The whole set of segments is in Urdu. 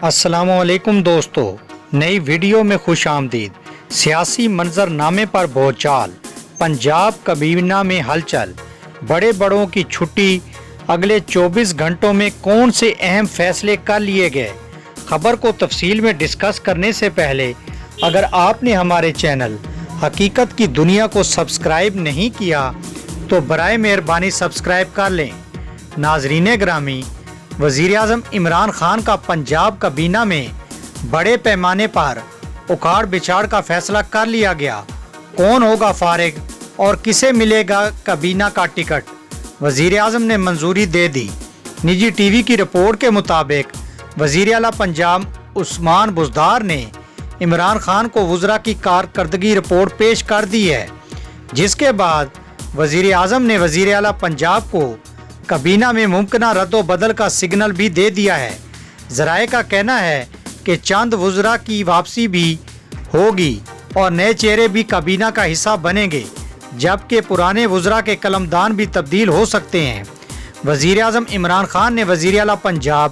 السلام علیکم دوستو، نئی ویڈیو میں خوش آمدید۔ سیاسی منظر نامے پر بھوچال، پنجاب کابینہ میں ہلچل، بڑے بڑوں کی چھٹی، اگلے 24 گھنٹوں میں کون سے اہم فیصلے کر لیے گئے۔ خبر کو تفصیل میں ڈسکس کرنے سے پہلے اگر آپ نے ہمارے چینل حقیقت کی دنیا کو سبسکرائب نہیں کیا تو برائے مہربانی سبسکرائب کر لیں۔ ناظرین گرامی، وزیراعظم عمران خان کا پنجاب کابینہ میں بڑے پیمانے پر اکھاڑ بچھاڑ کا فیصلہ کر لیا گیا۔ کون ہوگا فارغ اور کسے ملے گا کابینہ کا ٹکٹ؟ وزیراعظم نے منظوری دے دی۔ نجی ٹی وی کی رپورٹ کے مطابق وزیر اعلیٰ پنجاب عثمان بزدار نے عمران خان کو وزراء کی کارکردگی رپورٹ پیش کر دی ہے، جس کے بعد وزیر اعظم نے وزیر اعلیٰ پنجاب کو کابینہ میں ممکنہ رد و بدل کا سگنل بھی دے دیا ہے۔ ذرائع کا کہنا ہے کہ چند وزراء کی واپسی بھی ہوگی اور نئے چہرے بھی کابینہ کا حصہ بنیں گے، جبکہ پرانے وزراء کے قلمدان بھی تبدیل ہو سکتے ہیں۔ وزیر اعظم عمران خان نے وزیر اعلیٰ پنجاب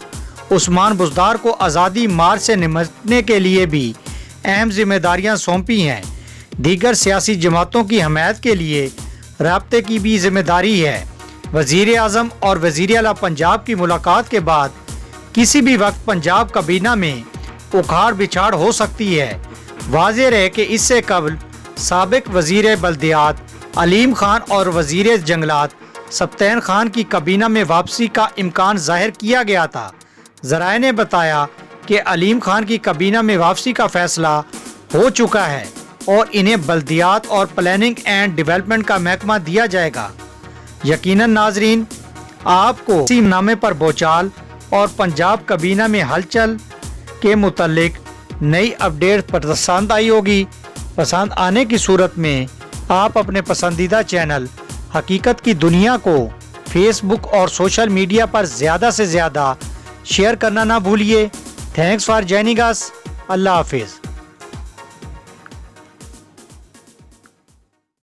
عثمان بزدار کو آزادی مارچ سے نمٹنے کے لیے بھی اہم ذمہ داریاں سونپی ہیں۔ دیگر سیاسی جماعتوں کی حمایت کے لیے رابطے کی بھی ذمہ داری ہے۔ وزیر اعظم اور وزیر اعلیٰ پنجاب کی ملاقات کے بعد کسی بھی وقت پنجاب کابینہ میں اکھاڑ بچھاڑ ہو سکتی ہے۔ واضح رہے کہ اس سے قبل سابق وزیر بلدیات علیم خان اور وزیر جنگلات سبطین خان کی کابینہ میں واپسی کا امکان ظاہر کیا گیا تھا۔ ذرائع نے بتایا کہ علیم خان کی کابینہ میں واپسی کا فیصلہ ہو چکا ہے اور انہیں بلدیات اور پلاننگ اینڈ ڈیولپمنٹ کا محکمہ دیا جائے گا۔ یقیناً ناظرین، آپ کو اسی نامے پر بھوچال اور پنجاب کابینہ میں ہلچل کے متعلق نئی اپڈیٹ پسند آئی ہوگی۔ پسند آنے کی صورت میں آپ اپنے پسندیدہ چینل حقیقت کی دنیا کو فیس بک اور سوشل میڈیا پر زیادہ سے زیادہ شیئر کرنا نہ بھولیے۔ تھینکس فار جوائننگ اس۔ اللہ حافظ۔